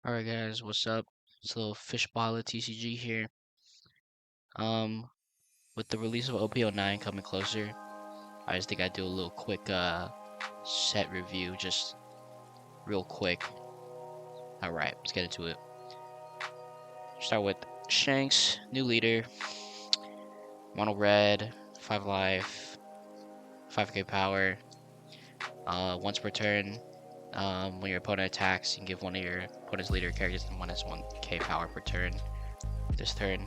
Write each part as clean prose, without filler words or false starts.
Alright guys, what's up? It's a little Fishball TCG here. Um, with the release of OP09 coming closer, I just think I'd do a little quick set review, just real quick. Alright, let's get into it. Start with Shanks, new leader, mono red, 5 life, 5k power. Once per turn, when your opponent attacks, you can give one of your opponent's leader characters minus 1k power per turn. This turn.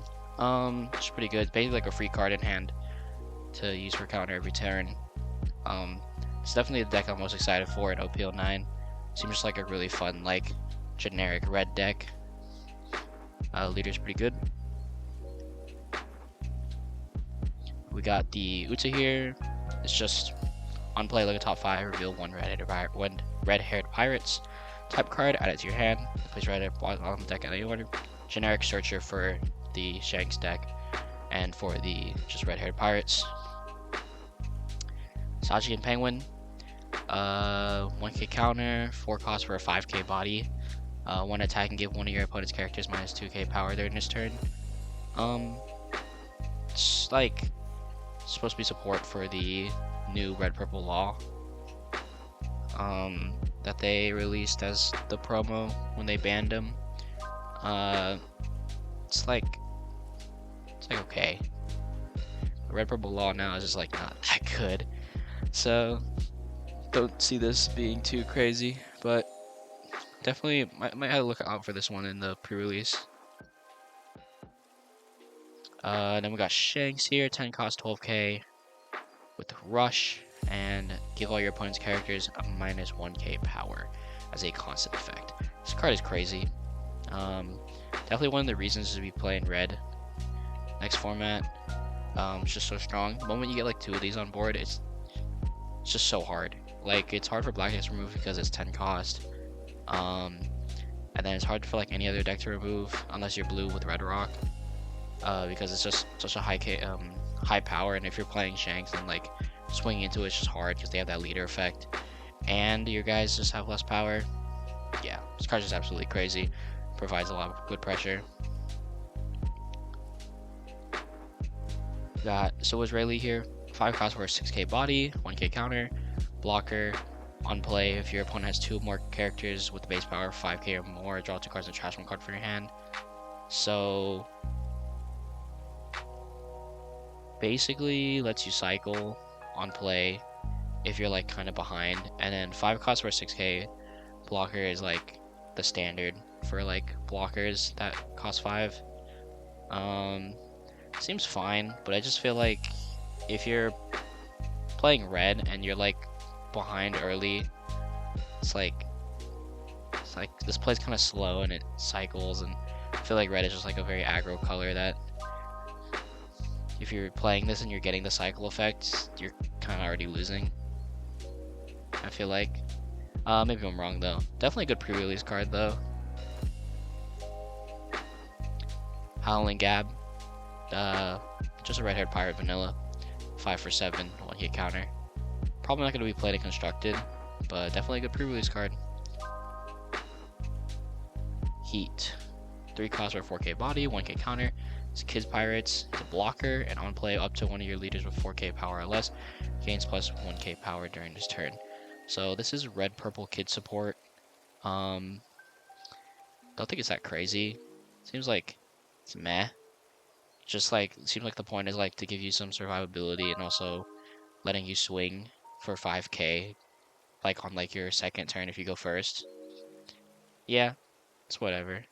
It's pretty good. Basically like a free card in hand to use for counter every turn. It's definitely the deck I'm most excited for in OP09. Seems just like a really fun, like, generic red deck. Leader's pretty good. We got the Uta here. It's just on play, like a top 5, reveal one red-haired pirates type card, add it to your hand, place right at bottom of the deck at any order. Generic searcher for the Shanks deck and for the just red-haired pirates. Saji and Penguin, 1k counter, 4 cost for a 5k body. 1 attack and give one of your opponent's characters minus 2k power during this turn. It's like supposed to be support for the new red purple law that they released as the promo when they banned them. It's like okay. The red purple law now is just like not that good, so don't see this being too crazy, but definitely might have to look out for this one in the pre-release. Then we got Shanks here, 10 cost, 12k with Rush, and give all your opponent's characters a minus 1k power as a constant effect. This card is crazy. Definitely one of the reasons to be playing red next format. It's just so strong. The moment you get like 2 of these on board, it's just so hard. Like, it's hard for black decks to remove because it's 10 cost. And then it's hard for like any other deck to remove unless you're blue with red rock. Because it's just such a high power, and if you're playing Shanks, then like swinging into it's just hard because they have that leader effect, and your guys just have less power. Yeah, this card's just absolutely crazy. Provides a lot of good pressure. Got So Israeli here, 5 cost for a 6k body, 1k counter, blocker. On play, if your opponent has 2 more characters with the base power 5k or more, draw 2 cards and trash 1 card from your hand. So basically lets you cycle on play if you're like kind of behind, and then 5 cost for a 6k blocker is like the standard for like blockers that cost 5. Seems fine, but I just feel like if you're playing red and you're like behind early, it's like this play's kind of slow and it cycles, and I feel like red is just like a very aggro color that if you're playing this and you're getting the cycle effect, you're kind of already losing, I feel like. Maybe I'm wrong though. Definitely a good pre-release card though. Howling Gab, just a red-haired pirate vanilla, 5 for 7, 1k counter. Probably not going to be played and constructed, but definitely a good pre-release card. Heat, 3 cost for 4k body, 1k counter. It's Kids Pirates, it's a blocker, and on play up to one of your leaders with 4k power or less gains plus 1k power during this turn. So this is red purple kid support. Don't think it's that crazy. Seems like it's meh. Just like, it seems like the point is like to give you some survivability and also letting you swing for 5k like on like your second turn if you go first. Yeah, it's whatever.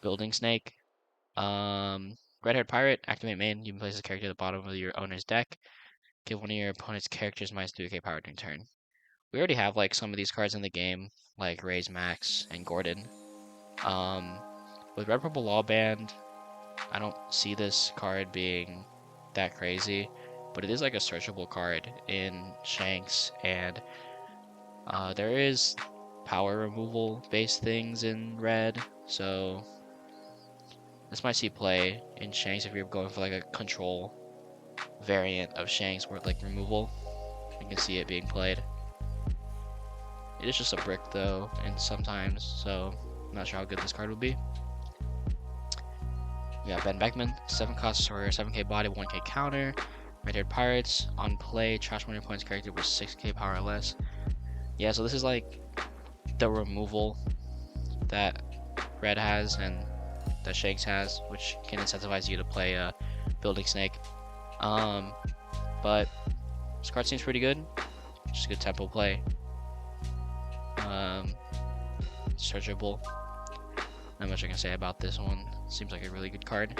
Building Snake. Red-haired pirate, activate main. You can place a character at the bottom of your owner's deck. Give one of your opponent's characters minus 3k power during turn. We already have like some of these cards in the game, like Ray's Max and Gordon. With Red Purple Law Band, I don't see this card being that crazy, but it is like a searchable card in Shanks, and there is power removal based things in red, so this might see play in Shanks if you're going for like a control variant of Shanks with like removal. You can see it being played. It is just a brick though, and sometimes, so I'm not sure how good this card would be. We got Ben Beckman, 7 costs for 7k body, 1k counter. Red-haired pirates, on play, trash one of your opponent's character with 6k power or less. Yeah, so this is like the removal that red has and that Shanks has, which can incentivize you to play a building snake. But this card seems pretty good. Just a good tempo play. Searchable. Not much I can say about this one. Seems like a really good card.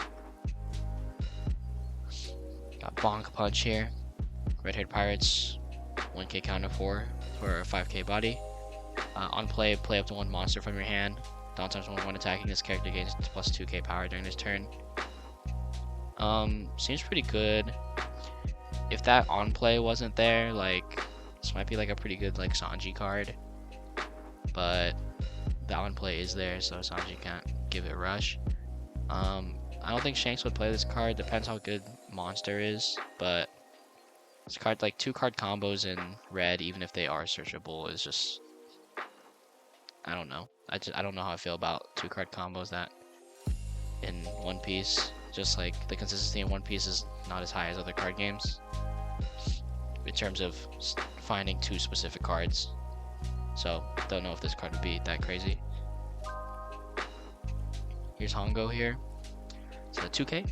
Got Bonk Punch here. Red-haired pirates, 1k counter for a 5k body. On play up to 1 monster from your hand. Downtimes when attacking, this character gains plus 2k power during this turn. Seems pretty good. If that on play wasn't there, like this might be like a pretty good like Sanji card. But the on play is there, so Sanji can't give it a rush. I don't think Shanks would play this card. Depends how good monster is, but this card, like 2 card combos in red, even if they are searchable, is just, I don't know. I don't know how I feel about 2 card combos that in One Piece. Just like the consistency in One Piece is not as high as other card games in terms of finding 2 specific cards. So don't know if this card would be that crazy. Here's Hongo here. So 2k.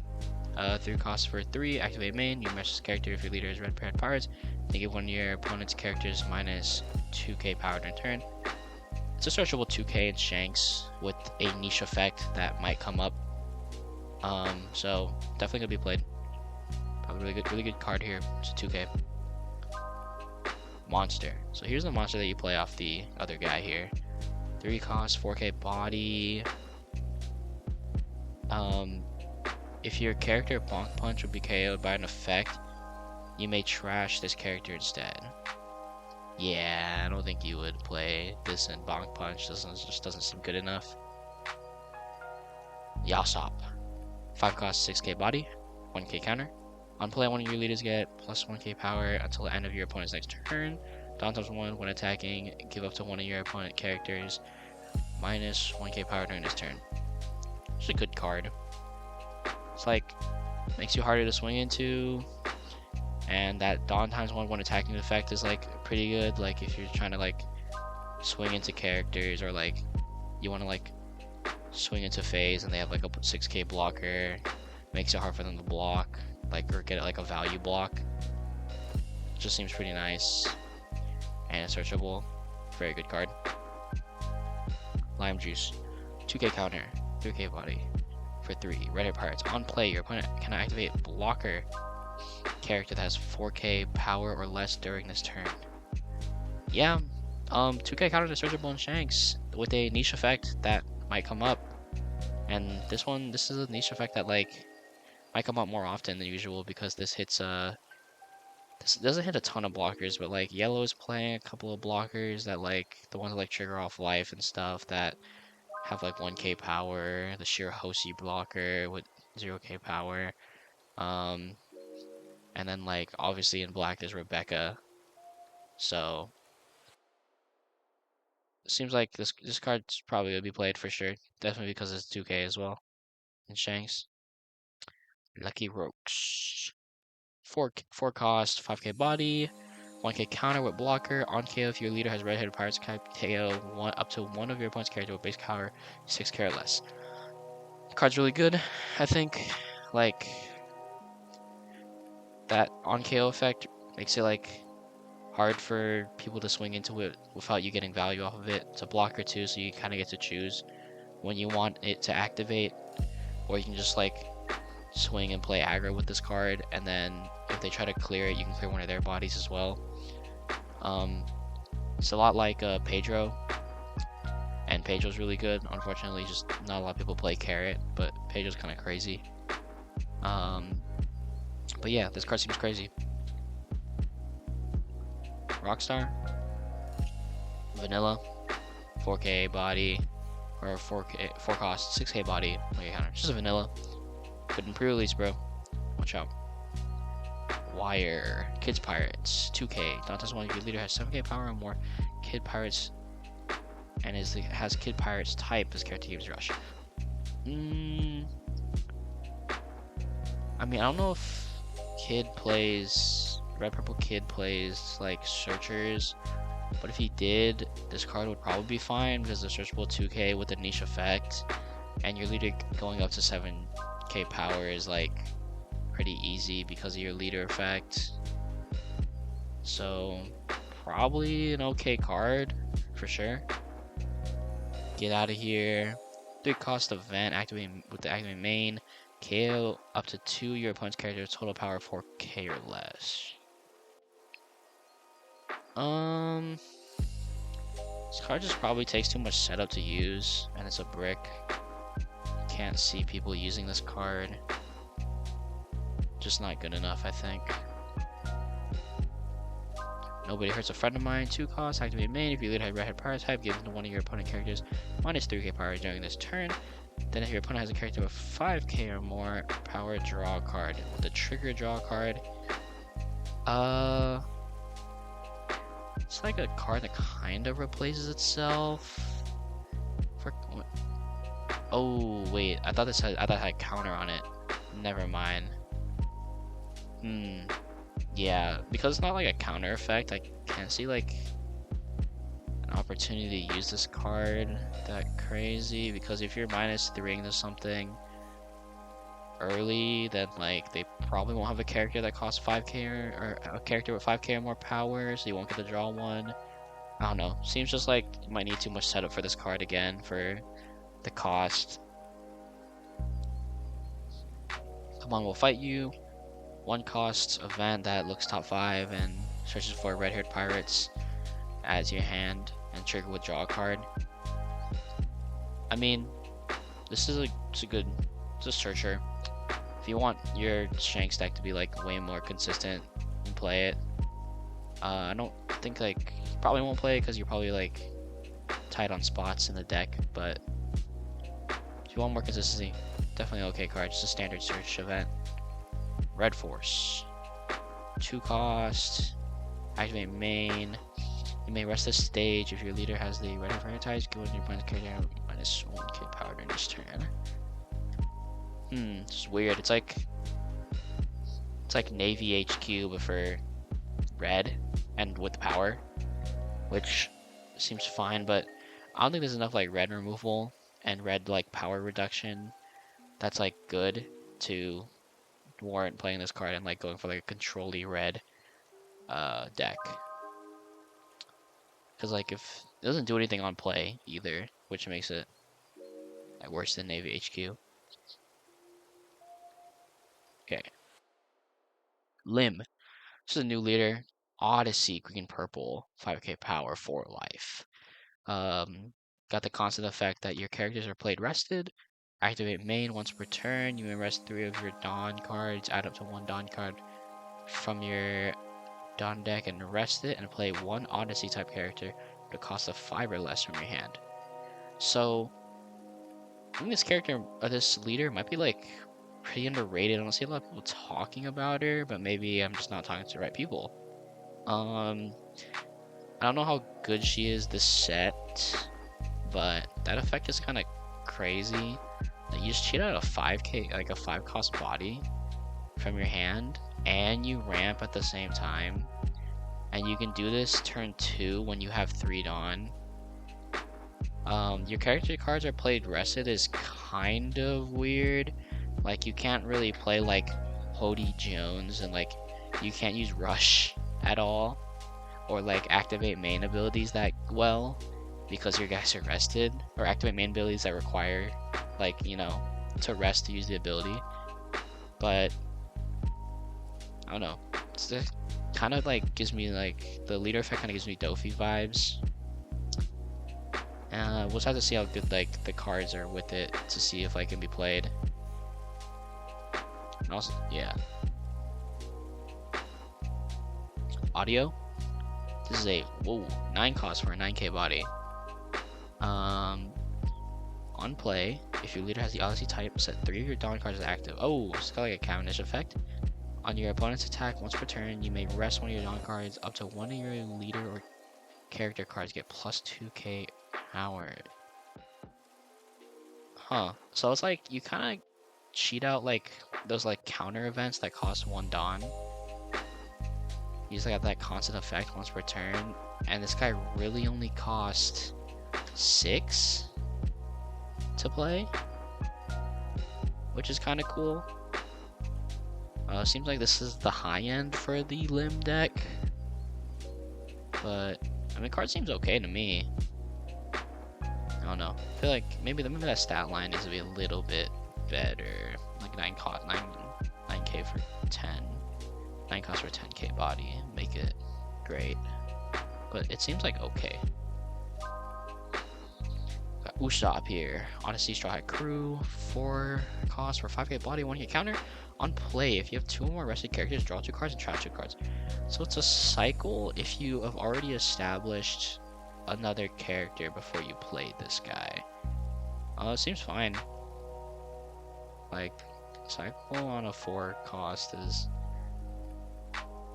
3 costs for 3. Activate main. You match this character if your leader is red-haired pirates. They give one of your opponent's characters minus 2k power during turn. It's a searchable 2k in Shanks with a niche effect that might come up. So definitely gonna be played. Probably really good card here. It's a 2k. Monster. So here's the monster that you play off the other guy here. 3 costs, 4k body. If your character Bonk Punch would be KO'd by an effect, you may trash this character instead. Yeah, I don't think you would play this in Bonk Punch. Just doesn't seem good enough. Yasop. 5 costs, 6k body, 1k counter. On play, one of your leaders get plus 1k power until the end of your opponent's next turn. Downtimes 1 when attacking, give up to one of your opponent characters minus 1k power during this turn. It's a good card. It's like, makes you harder to swing into, and that downtimes 1 when attacking effect is like pretty good. Like if you're trying to like swing into characters, or like you want to like swing into phase and they have like a 6k blocker, makes it hard for them to block, like, or get like a value block. Just seems pretty nice and it's searchable. Very good card. Lime Juice, 2k counter, 3k body for 3. Red-haired pirates. On play, your opponent can activate blocker character that has 4k power or less during this turn. Yeah, 2k counter is searchable in Shanks with a niche effect that might come up. And this is a niche effect that like might come up more often than usual, because this hits this doesn't hit a ton of blockers, but like yellow is playing a couple of blockers that like the ones that like trigger off life and stuff that have like 1k power, the sheer Hoshi blocker with 0k power. And then like obviously in black there's Rebecca. So it seems like this card's probably gonna be played for sure. Definitely because it's 2k as well in Shanks. Lucky Rokes. 4 cost, 5k body, 1k counter with blocker. On KO if your leader has red-headed pirates, KO up to one of your opponent's character with base power 6k or less. The card's really good. I think like that on KO effect makes it like hard for people to swing into it without you getting value off of it. It's a blocker too, so you kind of get to choose when you want it to activate, or you can just like swing and play aggro with this card, and then if they try to clear it, you can clear one of their bodies as well. It's a lot like Pedro, and Pedro's really good. Unfortunately, just not a lot of people play Carrot, but Pedro's kind of crazy. But yeah, this card seems crazy. Rockstar, vanilla, 4k body, or 4 cost, 6k body. Okay, counter. Just a vanilla. Good in pre-release, bro. Watch out. Wire. Kids Pirates. 2k. Dante's one of your leader has 7k power or more. Kid Pirates and has Kid Pirate's type, this character gives Rush. I mean, I don't know if Red Purple Kid plays like searchers, but if he did, this card would probably be fine because the searchable 2k with a niche effect, and your leader going up to 7k power is like pretty easy because of your leader effect. So probably an okay card for sure. Get out of here. 3 cost event activating with the activate main. KO up to 2 your opponent's character's total power 4k or less. This card just probably takes too much setup to use, and it's a brick. Can't see people using this card. Just not good enough, I think. Nobody hurts a friend of mine. 2 costs. Activate main. If you lead a redhead power type, give to one of your opponent characters minus 3k power during this turn. Then if your opponent has a character with 5k or more power, draw a card. With the trigger, draw a card. It's like a card that kind of replaces itself. Oh wait, I thought it had counter on it. Never mind. Yeah, because it's not like a counter effect, I can't see like an opportunity to use this card that crazy, because if you're -3ing to something early, then like they probably won't have a character that costs 5k or a character with 5k or more power, so you won't get to draw one. I don't know. Seems just like you might need too much setup for this card again for the cost. Come on, we'll fight you. 1 cost event that looks top 5 and searches for red-haired pirates. Adds your hand and trigger withdraw a card. I mean, this is it's a searcher. If you want your Shanks deck to be like way more consistent, you play it. I don't think like you probably won't play it because you're probably like tight on spots in the deck, but if you want more consistency, definitely okay card. Just a standard search event. Red Force. 2 cost. Activate main. You may rest this stage if your leader has the red prioritize. Go into your opponent's character -1k power during this turn. It's weird. It's like Navy HQ but for red and with power, which seems fine, but I don't think there's enough like red removal and red like power reduction that's like good to warrant playing this card and like going for like a control-y red deck. Because like if it doesn't do anything on play either, which makes it like worse than Navy HQ. Okay. Lemme. This is a new leader. Odyssey, green purple, 5k power, 4 life. Got the constant effect that your characters are played rested. Activate main once per turn. You may rest 3 of your Dawn cards. Add up to 1 Dawn card from your Dawn deck and rest it, and play 1 Odyssey type character with a cost of 5 or less from your hand. So I think this character, or this leader, might be like pretty underrated. I don't see a lot of people talking about her, but maybe I'm just not talking to the right people. I don't know how good she is this set, but that effect is kind of crazy. Like, you just cheat out a 5k, like a 5 cost body from your hand, and you ramp at the same time. And you can do this turn 2 when you have 3 Dawn. Your character cards are played rested is kind of weird. Like, you can't really play like Hody Jones, and like you can't use Rush at all, or like activate main abilities that well because your guys are rested, or activate main abilities that require like, you know, to rest to use the ability. But I don't know, it's kind of like gives me like the leader effect kind of gives me Dofi vibes. We'll just have to see how good like the cards are with it to see if like can be played. And also, yeah. Audio. This is a 9 cost for a 9k body. On play, if your leader has the Odyssey type, set 3 of your Dawn cards as active. Oh, it's got like a Cavendish effect. On your opponent's attack, once per turn, you may rest 1 of your Dawn cards. Up to 1 of your leader or character cards get plus 2k Howard. Huh. So it's like you kind of cheat out like those like counter events that cost 1 Dawn. You just got that constant effect once per turn. And this guy really only cost 6 to play, which is kind of cool. Seems like this is the high end for the limb deck, but I mean, card seems okay to me. I don't know. I feel like maybe that stat line needs to be a little bit better. Like 9k for 10, 9 cost for 10k body, make it great. But it seems like okay. Got Usopp here. Odyssey Straw Hat Crew, 4 cost for 5k body, 1k counter. On play, if you have 2 or more rested characters, draw 2 cards and trash 2 cards. So it's a cycle if you have already established another character before you play this guy. It seems fine. Like, cycle on a 4 cost is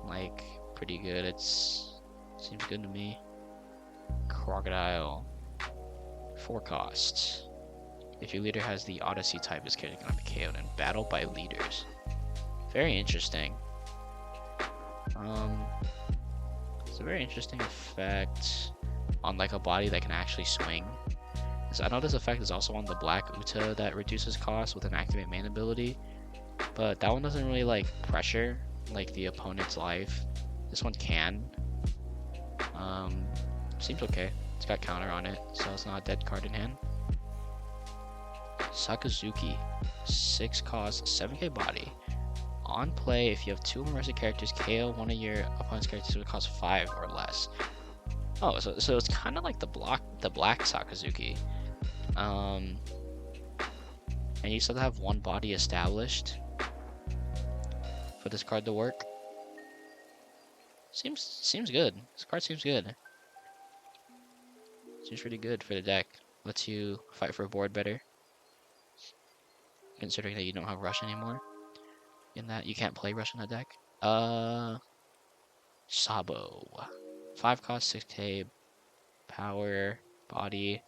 like pretty good. Seems good to me. Crocodile, 4 costs. If your leader has the Odyssey type, this character cannot be KO'd in battle by leaders. Very interesting. It's a very interesting effect on like a body that can actually swing. So I know this effect is also on the Black Uta that reduces cost with an activate main ability, but that one doesn't really like pressure like the opponent's life. This one can. Seems okay. It's got counter on it, so it's not a dead card in hand. Sakazuki, 6 cost, 7k body. On play, if you have 2 rested characters, KO one of your opponent's characters would cost 5 or less. Oh, so it's kind of like the black Sakazuki. And you still have 1 body established for this card to work. Seems good. This card seems good. Seems pretty good for the deck. Lets you fight for a board better, considering that you don't have rush anymore. In that you can't play rush in that deck. Sabo, 5 cost, 6k power, body,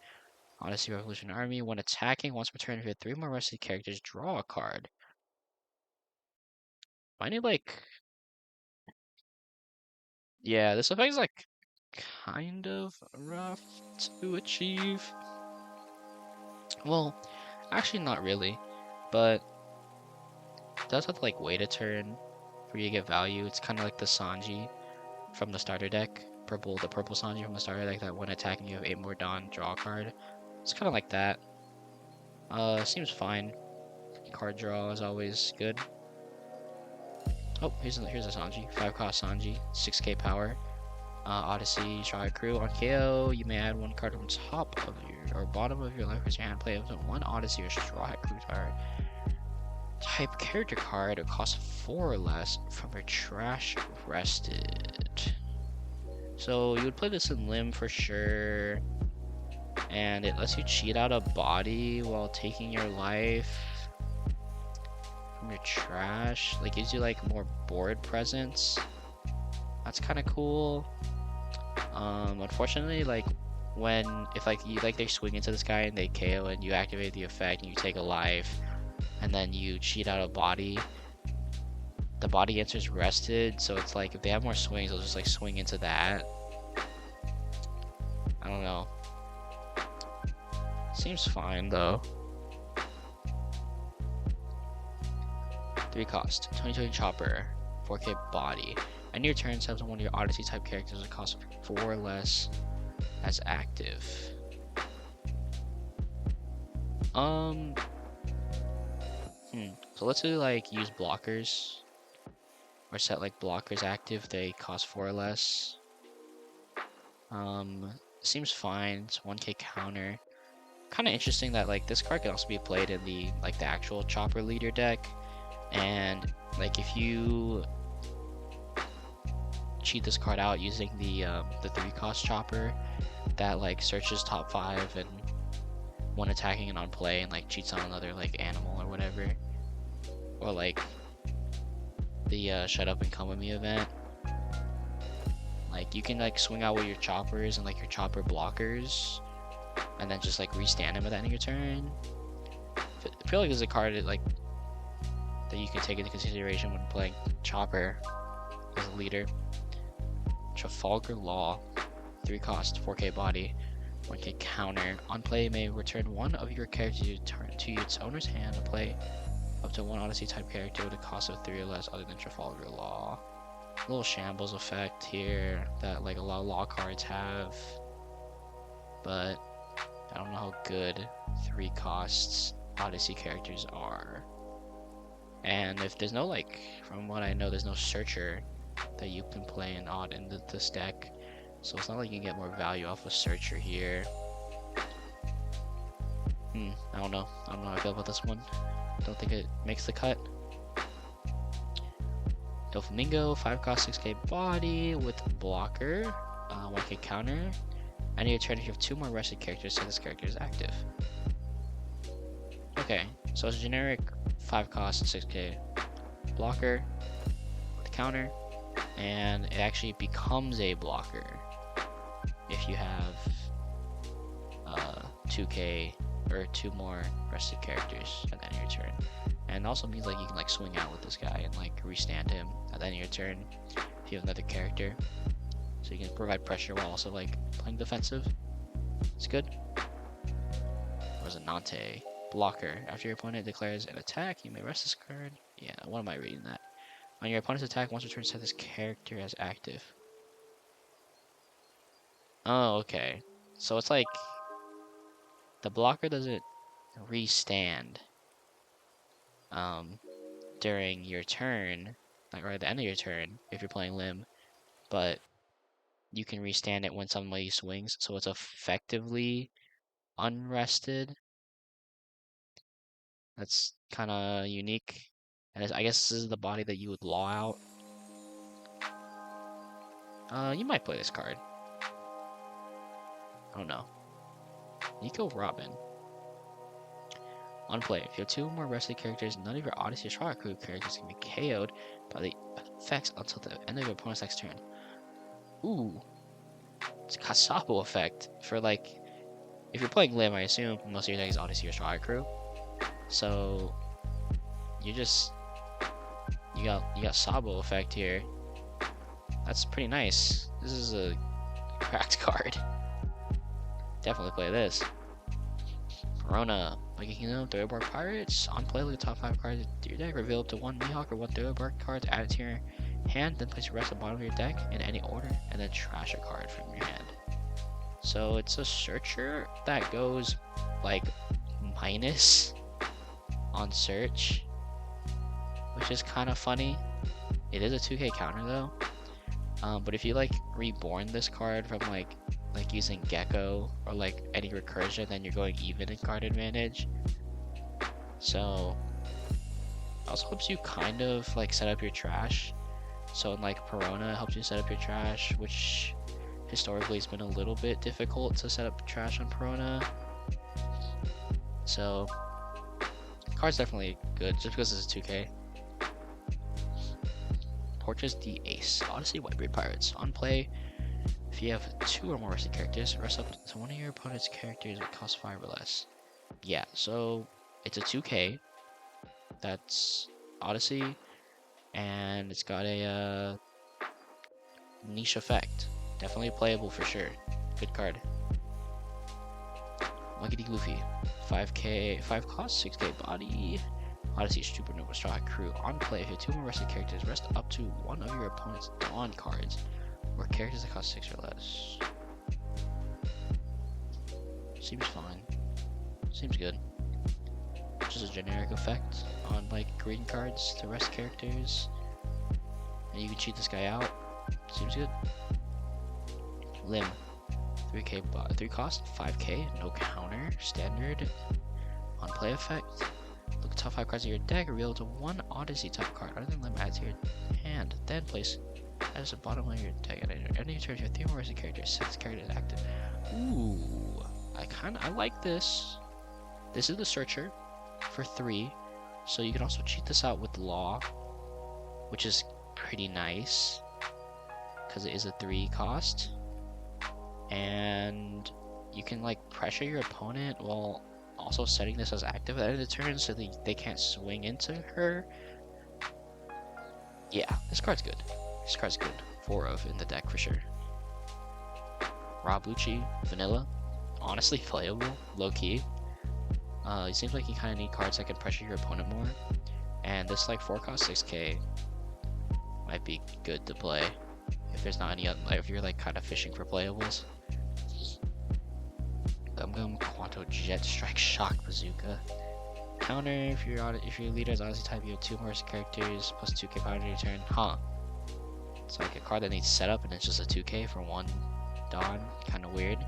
Odyssey Revolution Army. When attacking once per turn, if you have 3 more rested characters, draw a card. I need like, yeah, this effect is like kind of rough to achieve. Well, actually not really, but it does have to like wait a turn for you to get value. It's kind of like the Sanji from the starter deck, the purple Sanji from the starter deck, that when attacking you have 8 more Dawn, draw a card. It's kind of like that. Seems fine. Card draw is always good. Oh, here's a Sanji, 5 cost Sanji, 6k power. Odyssey, Straw Hat Crew. On KO, you may add 1 card from top of your or bottom of your life as your hand. Play up to 1 Odyssey or Straw Hat Crew type character card. It costs 4 or less from your trash rested. So you would play this in limb for sure, and it lets you cheat out a body while taking your life from your trash. Like, gives you like more board presence. That's kind of cool. Unfortunately, like if they swing into this guy and they KO and you activate the effect and you take a life and then you cheat out a body, the body enters rested, so it's like if they have more swings, they'll just like swing into that. I don't know. Seems fine though. 3 cost, 2020 chopper, 4k body. End your turn, set one of your Odyssey type characters that cost 4 or less as active. So let's do like use blockers or set like blockers active. They cost 4 or less. Seems fine. It's 1k counter. Kind of interesting that like this card can also be played in the actual chopper leader deck, and like if you cheat this card out using the 3 cost chopper that like searches top 5 and when attacking and on play and like cheats on another like animal or whatever, or like the shut up and come with me event, like you can like swing out with your choppers and like your chopper blockers and then just like restand him at the end of your turn. I feel like there's a card that you can take into consideration when playing Chopper as a leader. Trafalgar Law, 3 cost, 4k body, 1k counter. On play, may return one of your characters to its owner's hand and play up to one Odyssey type character with a cost of 3 or less other than Trafalgar Law. A little shambles effect here that like a lot of law cards have, but I don't know how good 3 costs Odyssey characters are. And if there's no like, from what I know, there's no searcher that you can play in this deck, so it's not like you can get more value off a searcher here. I don't know how I feel about this one. Don't think it makes the cut. Doflamingo, 5 cost, 6k body with blocker, 1k counter. And your turn, if you have 2 more rested characters, so this character is active. Okay, so it's a generic 5 cost, 6k blocker with counter, and it actually becomes a blocker if you have 2k or 2 more rested characters at the end of your turn. And also means like you can like swing out with this guy and like restand him at the end of your turn if you have another character. So you can provide pressure while also like playing defensive. It's good. Resonante. Blocker. After your opponent declares an attack, you may rest this card. Yeah, what am I reading that? On your opponent's attack, once return, set this character as active. Oh, okay. So it's like the blocker doesn't restand during your turn, like right at the end of your turn if you're playing limb, but you can restand it when somebody swings, so it's effectively unrested. That's kind of unique, and I guess this is the body that you would law out. You might play this card. I don't know. Nico Robin. On play, if you have 2 more rested characters, none of your Odyssey or Trial Crew characters can be KO'd by the effects until the end of your opponent's next turn. Ooh. It's a Kasabo effect for like, if you're playing Lim, I assume most of your deck is Odyssey or Trial Crew. So you got Sabo effect here. That's pretty nice. This is a cracked card. Definitely play this. Verona, Monkey Kingdom, Thoroughbark Pirates. On play, look at the top 5 cards of your deck. Reveal up to 1 Mihawk or 1 Thoroughbark card, add it to your hand, then place the rest at the bottom of your deck in any order, and then trash a card from your hand. So it's a searcher that goes like minus on search, which is kind of funny. It is a 2k counter though. But if you like reborn this card from like using Gecko or like any recursion, then you're going even in card advantage. So it also helps you kind of like set up your trash. So in like Perona, it helps you set up your trash, which historically has been a little bit difficult to set up trash on Perona. So card's definitely good just because it's 2k. Portraits the Ace. Odyssey Whitebeard Pirates. On play, if you have 2 or more rested characters, rest up to one of your opponent's characters that cost 5 or less. Yeah, so it's a 2k. That's Odyssey, and it's got a niche effect. Definitely playable for sure. Good card. Monkey D. Luffy. 5k, 5 cost, 6k body. Odyssey Supernova Straw Crew. On play, if you have 2 more rested characters, rest up to one of your opponent's Dawn cards, or characters that cost 6 or less. Seems fine. Seems good. Just a generic effect on like green cards to rest characters. And you can cheat this guy out. Seems good. Lim. 3k 3 cost, 5k, no counter, standard. On play effect. Look at top 5 cards of your deck, reveal to 1 Odyssey type card other than Lim add to your hand. Then place as the bottom of your deck at any of your turns, you have 3 more rested characters. Set this character as active. Ooh, I like this. This is the searcher for 3, so you can also cheat this out with law, which is pretty nice because it is a 3 cost. And you can like pressure your opponent while also setting this as active at the end of the turn so they can't swing into her. Yeah, this card's good. This card's good. 4 of in the deck for sure. Rob Lucci, vanilla. Honestly playable, low key. It seems like you kind of need cards that can pressure your opponent more. And this like 4 cost 6k might be good to play if there's not any other, if you're like kind of fishing for playables. Gum Quanto Jet Strike Shock Bazooka. Counter if your leader is Odyssey type, you have 2 horse characters plus 2k power to your turn. Huh. It's like a card that needs setup and it's just a 2k for 1 Dawn. Kind of weird.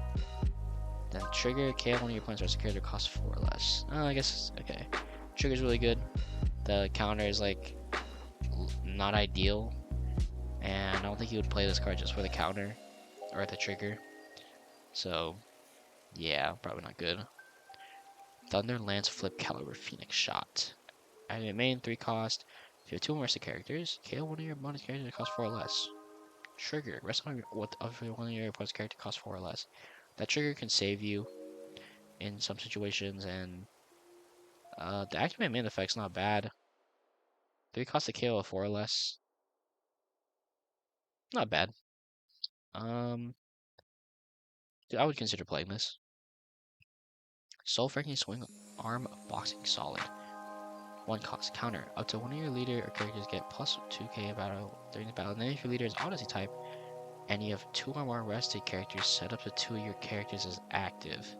Then trigger, KO one of your opponent's rest character costs 4 or less. I guess, okay. Trigger's really good. The counter is like not ideal. And I don't think you would play this card just for the counter or the trigger. So, yeah, probably not good. Thunder Lance Flip Caliber Phoenix Shot. Activate main, 3 cost. If you have 2 more characters, KO one of your opponent's characters that costs 4 or less. Trigger. Rest on one of your opponent's character costs 4 or less. That trigger can save you in some situations, and the activate main effect's not bad. 3 cost to KO 4 or less. Not bad. I would consider playing this. Soul Franking Swing Arm Boxing Solid. 1 cost. Counter. Up to one of your leader or characters get plus 2k battle during the battle. And then if your leader is Odyssey type, and you have 2 or more rested characters, set up to 2 of your characters as active.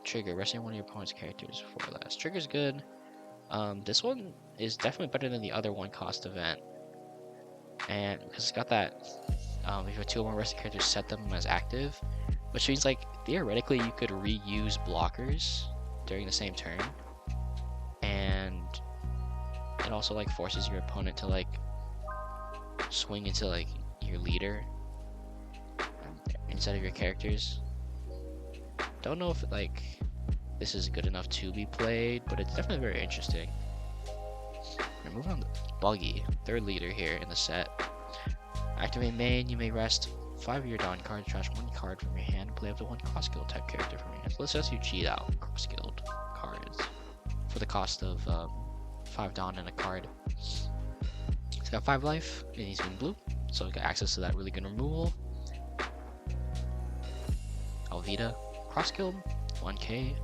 Trigger. Resting one of your opponent's characters 4 or less. Trigger's good. This one is definitely better than the other 1 cost event. And because it's got that, if you have 2 or more rested characters, set them as active. Which means, like, theoretically, you could reuse blockers during the same turn. And it also, like, forces your opponent to, like, swing into, like, your leader instead of your characters. Don't know if, like, this is good enough to be played, but it's definitely very interesting. We're moving on to Buggy, 3rd leader here in the set. Activate main, you may rest 5 of your Dawn cards, trash 1 card from your hand, and play up to 1 cross-guild type character from your hand. So let's just you cheat out cross-guild cards for the cost of 5 Dawn and a card. It's got 5 life, and he's in blue, so it's got access to that really good removal. Alvida, cross-guild, 1k.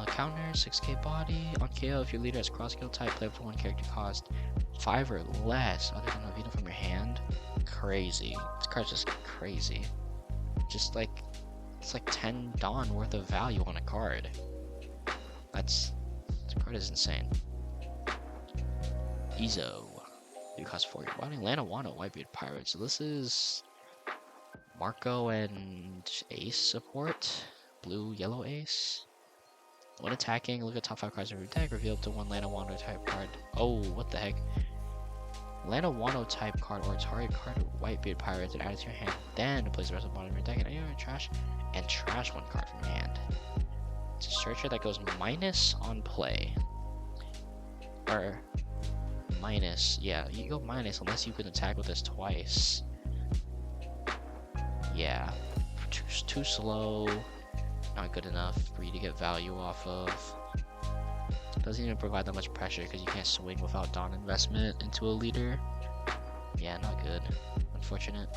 Counter, 6k body. On KO, if your leader has cross-guild type, play up to 1 character cost 5 or less other than Alvida from your hand. Crazy. This card's just crazy. Just like, it's like 10 Dawn worth of value on a card. This card is insane. Ezo. You cost 4 your body. Lanawano, Whitebeard Pirate. So this is Marco and Ace support. Blue, yellow Ace. When attacking, look at top 5 cards of your deck, reveal up to 1 Lanawano type card. Oh, what the heck? Lanawano type card or target card of Whitebeard Pirates and add it to your hand. Then place the rest of the bottom of your deck and anywhere trash 1 card from your hand. It's a searcher that goes minus on play. Or minus, yeah, you go minus unless you can attack with this twice. Yeah, too slow. Not good enough for you to get value off of. Doesn't even provide that much pressure because you can't swing without Dawn investment into a leader. Yeah, not good. Unfortunate.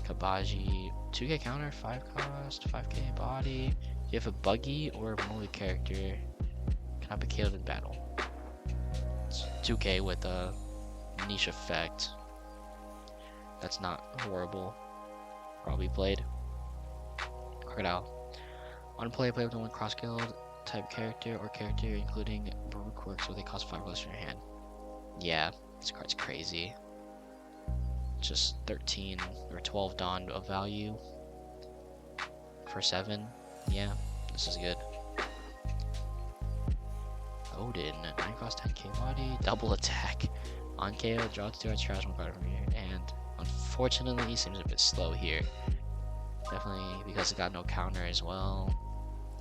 Kabaji, 2k counter, 5 cost, 5k body. If you have a buggy or a melee character, cannot be killed in battle. It's 2k with a niche effect. That's not horrible. Probably played. Crocodile. On play with 1 cross guild type character or character including Baruch works where they cost 5 less from your hand. Yeah, this card's crazy. Just 13 or 12 Dawn of value for 7. Yeah, this is good. Odin, 9 cost 10k body, double attack. On KO, draw 2 cards, trash 1 card from your hand. Unfortunately, he seems a bit slow here. Definitely because it got no counter as well.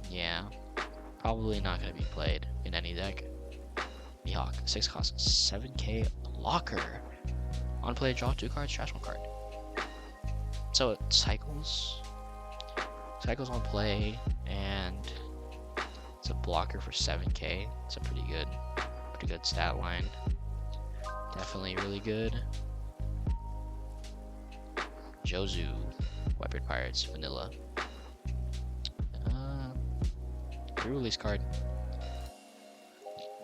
Yeah, probably not going to be played in any deck. Mihawk, 6 cost, 7k blocker. On play, draw 2 cards, trash 1 card. So it cycles on play, and it's a blocker for 7k. It's a pretty good stat line. Definitely really good. Jozu, Weapon Pirates, Vanilla. Re-release card.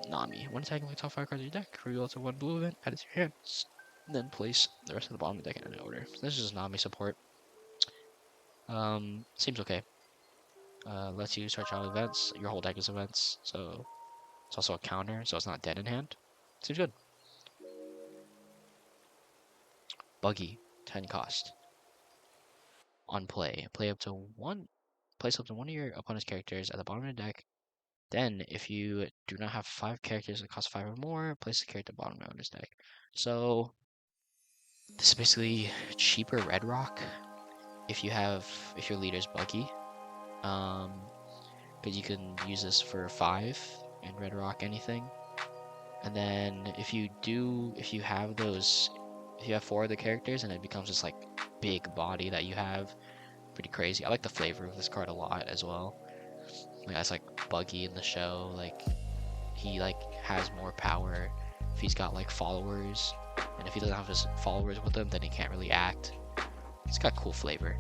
Nami. When attacking with top 5 cards of your deck, reveal to 1 blue event, add it to your hands. Then place the rest of the bottom of the deck in an order. So this is just Nami support. Seems okay. Lets you search out events. Your whole deck is events, so it's also a counter, so it's not dead in hand. Seems good. Buggy, 10 cost. On play, place up to one of your opponent's characters at the bottom of the deck. Then, if you do not have 5 characters that cost 5 or more, place the character bottom of this deck. So this is basically cheaper Red Rock if your leader's Buggy. But you can use this for 5 in Red Rock anything. And then if you have 4 of the characters, and it becomes this like big body that you have, pretty crazy. I like the flavor of this card a lot as well. Like, that's like Buggy in the show, like he like has more power if he's got like followers, and if he doesn't have his followers with him, then he can't really act. It's got cool flavor.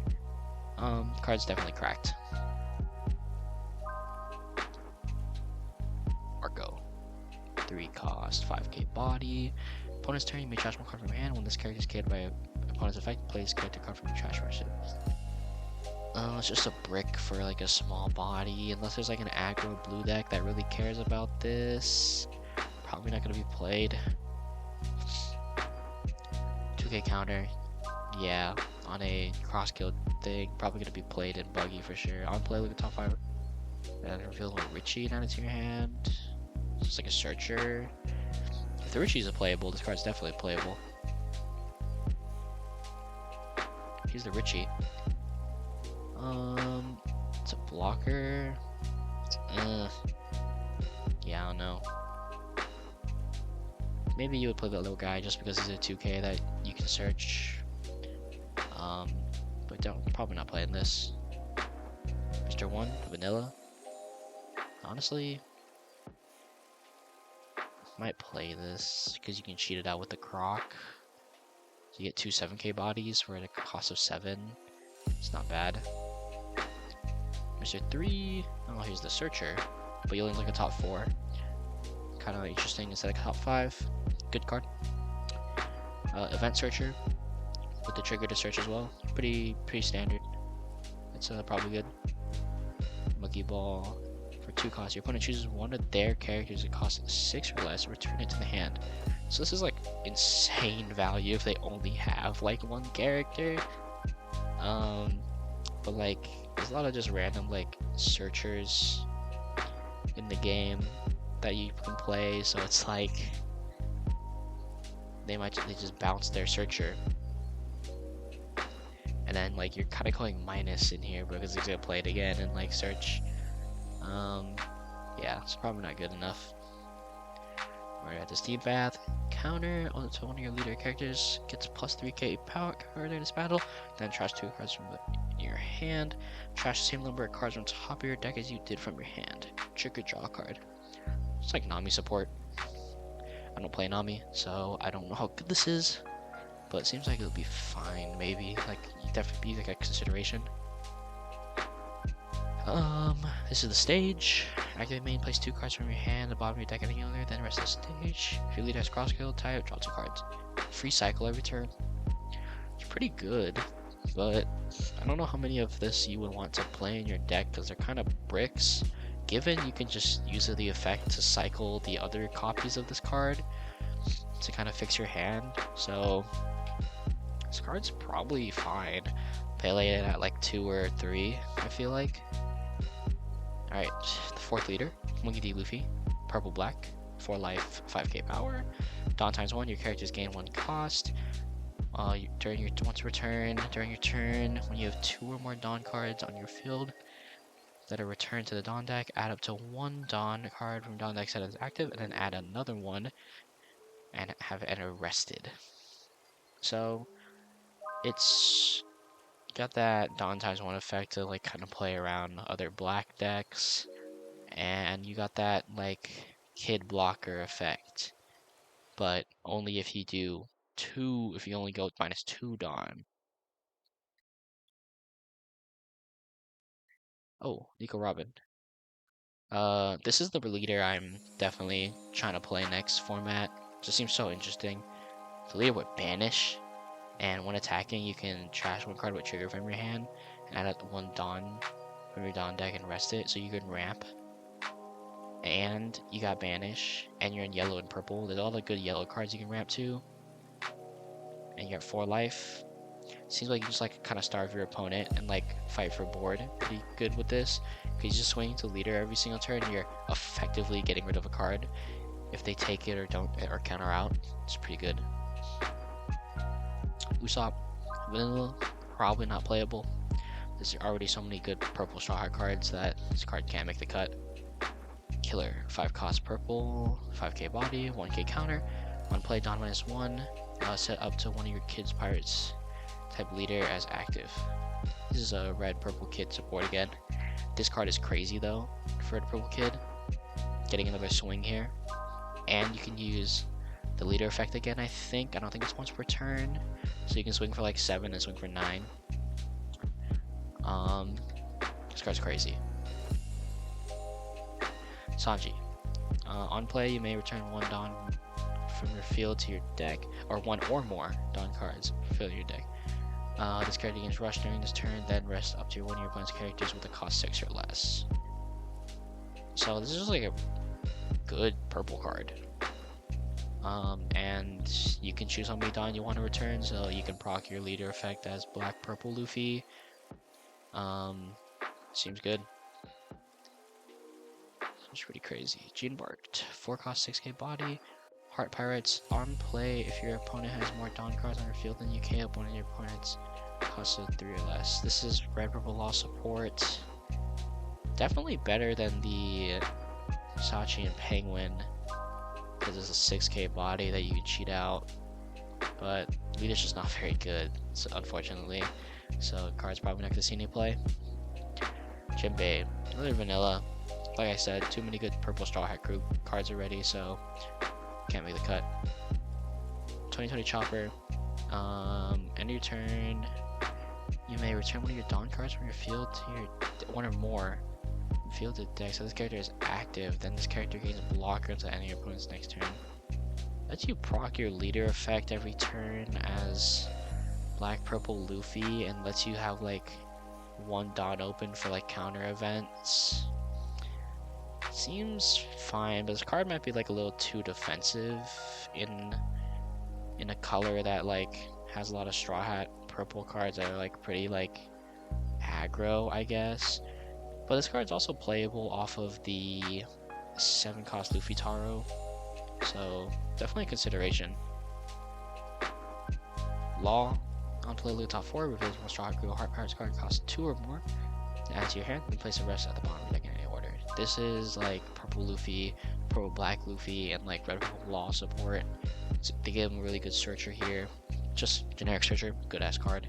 Card's definitely cracked. Argo, 3 cost, 5k body. Opponent's turn, you may trash one card from your hand. When this character is killed by opponent's effect, play this character card from your trash version. It's just a brick for like a small body, unless there's like an aggro blue deck that really cares about this. Probably not gonna be played. 2k counter, yeah, on a cross kill thing, probably gonna be played in Buggy for sure. On play, look at top 5. And reveal a Richie and add it to your hand. Just like a searcher. If the Richie's playable, this card's definitely playable. Here's the Richie. It's a blocker. Yeah, I don't know. Maybe you would play the little guy just because he's a 2k that you can search. But probably not playing this. Mr. 1, Vanilla. Honestly, might play this because you can cheat it out with the Croc. So you get 2 7k bodies for a cost of 7. It's not bad. Mr. 3, oh, here's the Searcher, but you only look at top 4. Kind of interesting instead of top 5. Good card. Event Searcher with the trigger to search as well. Pretty standard. It's probably good. Monkey Ball for 2 costs. Your opponent chooses one of their characters that costs 6 or less. Return it to the hand. So this is like insane value if they only have like 1 character. But like there's a lot of just random like searchers in the game that you can play, so it's like they just bounce their searcher, and then like you're kind of going minus in here because he's gonna play it again and like search. Yeah, it's probably not good enough. We're at the Steam Bath. Counter to one of your leader characters gets plus 3k power during this battle. Then trash 2 cards from your hand. Trash the same number of cards from top of your deck as you did from your hand. Trigger draw a card. It's like Nami support. I don't play Nami, so I don't know how good this is, but it seems like it'll be fine. Maybe like definitely be like a consideration. This is the stage. Activate main, place 2 cards from your hand, the bottom of your deck, anything other, then rest of the stage. If your leader has cross kill, tie up, draw 2 cards. Free cycle every turn. It's pretty good, but I don't know how many of this you would want to play in your deck because they're kind of bricks. Given you can just use the effect to cycle the other copies of this card to kind of fix your hand, so this card's probably fine. Play it at like 2 or 3, I feel like. Alright, the 4th leader, Monkey D. Luffy, purple black, 4 life, 5k power. Dawn times 1, your characters gain 1 cost. During your turn, when you have 2 or more Dawn cards on your field that are returned to the Dawn deck, add up to 1 Dawn card from Dawn deck set as active, and then add another one and have it arrested. So it's got that Dawn times 1 effect to like kind of play around other black decks, and you got that like kid blocker effect, but only if you do two. If you only go with -2 Dawn. Oh, Nico Robin. This is the leader I'm definitely trying to play next format. Just seems so interesting. The leader with Banish, and when attacking, you can trash one card with trigger from your hand, and add up one Dawn from your Dawn deck and rest it, so you can ramp. And you got Banish, and you're in yellow and purple. There's all the good yellow cards you can ramp to, and you're at 4 life. Seems like you just like kind of starve your opponent and like fight for board pretty good with this. Because you just swing to leader every single turn, and you're effectively getting rid of a card. If they take it or don't or counter out, it's pretty good. Usopp, vanilla, probably not playable. There's already so many good purple Straw Hat cards that this card can't make the cut. Killer, 5 cost purple, 5k body, 1k counter. On play, Dawn -1. Set up to one of your kids' pirates type leader as active. This is a red purple kid support again. This card is crazy though for the purple kid. Getting another swing here. And you can use the leader effect again, I think. I don't think it's once per turn. So you can swing for like 7 and swing for 9. This card's crazy. Sanji. On play, you may return 1 Dawn from your field to your deck, or 1 or more Dawn cards fill your deck. This character gains rush during this turn, then rest up to one of your opponent's characters with a cost 6 or less. So this is like a good purple card. And you can choose how many Dawn you want to return, so you can proc your leader effect as black purple Luffy. Seems good. It's pretty crazy. Gene Barked, 4 cost 6k body. Heart Pirates, on play, if your opponent has more Dawn cards on your field than you can, one of your opponent's costs 3 or less. This is red purple law support. Definitely better than the Sachi and Penguin, because it's a 6k body that you can cheat out. But leader's just not very good, so unfortunately. So card's probably not gonna see any play. Jinbei, another vanilla. Like I said, too many good purple Straw Hat Crew cards already, so can't make the cut. 2020 Chopper. End of your turn, you may return one of your Dawn cards from your field to your one or more fielded deck. So this character is active. Then this character gains a blocker until the end of your opponent's next turn. Lets you proc your leader effect every turn as black purple Luffy, and lets you have like 1 Dawn open for like counter events. Seems fine, but this card might be like a little too defensive in a color that like has a lot of Straw Hat purple cards that are like pretty like aggro, I guess. But this card's also playable off of the 7 cost Luffy Taro, so definitely a consideration. Law, on play loot top 4, reveals one Straw Hat Crew Heart Pirates card costs 2 or more. Add to your hand, then place the rest at the bottom of your deck in any order. This is like purple Luffy, purple black Luffy, and like red purple law support. So they give him a really good searcher here. Just generic searcher, good ass card.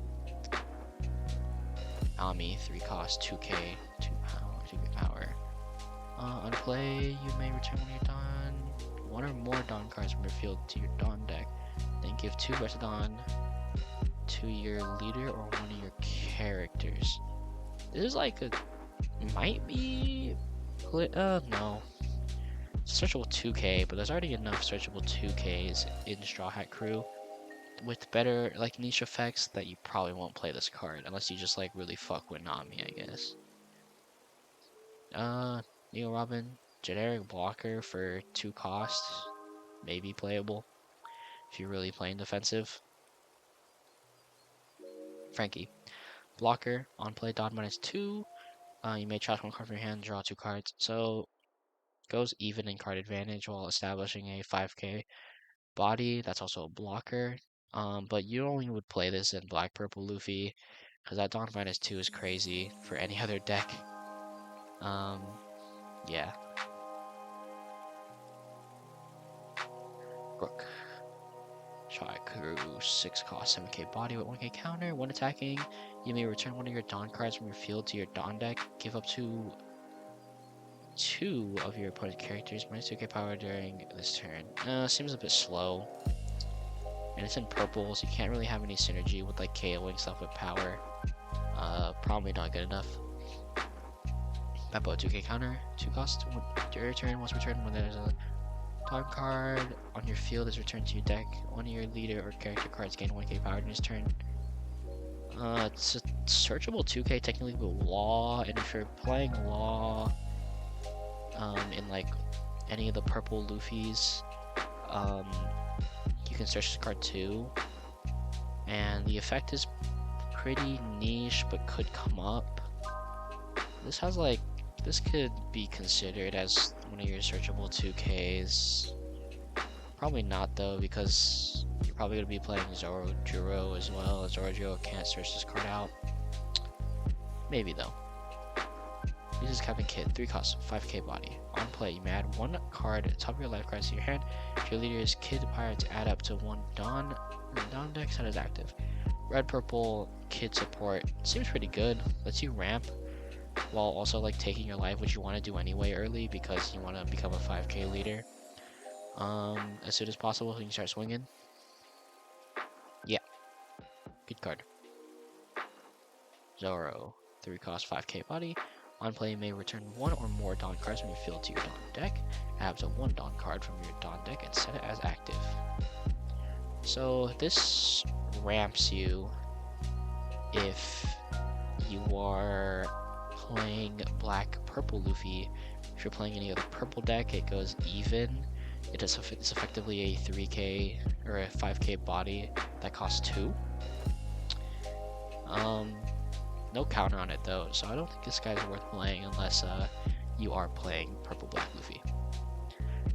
Ami, 3 cost, 2k, 2 power. On play, you may return one of your Dawn, 1 or more Dawn cards from your field to your Dawn deck. Then give 2 Rest Dawn to your leader or one of your characters. This is like a, might be, no. It's searchable 2k, but there's already enough searchable 2ks in Straw Hat Crew with better like niche effects that you probably won't play this card unless you just like really fuck with Nami, I guess. Neo Robin, generic blocker for 2 costs, maybe playable if you're really playing defensive. Frankie, blocker, on play Dawn -2. You may trash 1 card from your hand, draw 2 cards. So goes even in card advantage while establishing a 5k body. That's also a blocker. But you only would play this in black purple Luffy, because that Dawn -2 is crazy for any other deck. Yeah. Rook. Shy crew, 6 cost, 7k body with 1k counter. When attacking, you may return one of your Dawn cards from your field to your Dawn deck. Give up to 2 of your opponent's characters minus 2k power during this turn. Seems a bit slow. And it's in purple, so you can't really have any synergy with like KOing stuff with power. Probably not good enough. Peppo, 2k counter, 2 cost. During your turn, once returned, when there's a Dawn card on your field is returned to your deck. One of your leader or character cards gain 1k power in his turn. It's a searchable 2k technically with Law, and if you're playing Law in like any of the purple Luffys, you can search this card too. And the effect is pretty niche but could come up. This could be considered as one of your searchable 2Ks. Probably not though, because you're probably going to be playing Zoro as well. Zoro can't search this card out. Maybe though. This is Captain Kid, 3 costs, 5k body. On play, you may add 1 card at the top of your life cards to your hand. If your leader is Kid Pirate, to add up to 1 Dawn deck that is active. Red Purple Kid support seems pretty good. Lets you ramp while also like taking your life, which you want to do anyway early because you want to become a 5k leader as soon as possible so you can start swinging. Yeah, good card. Zoro, 3 cost, 5k body. On play, you may return 1 or more Dawn cards from your field to your Dawn deck. Add up to 1 Dawn card from your Dawn deck and set it as active. So this ramps you if you are playing black purple Luffy. If you're playing any other purple deck, it goes even. It's effectively a 3k or a 5k body that costs 2. No counter on it though, so I don't think this guy's worth playing unless you are playing purple black Luffy.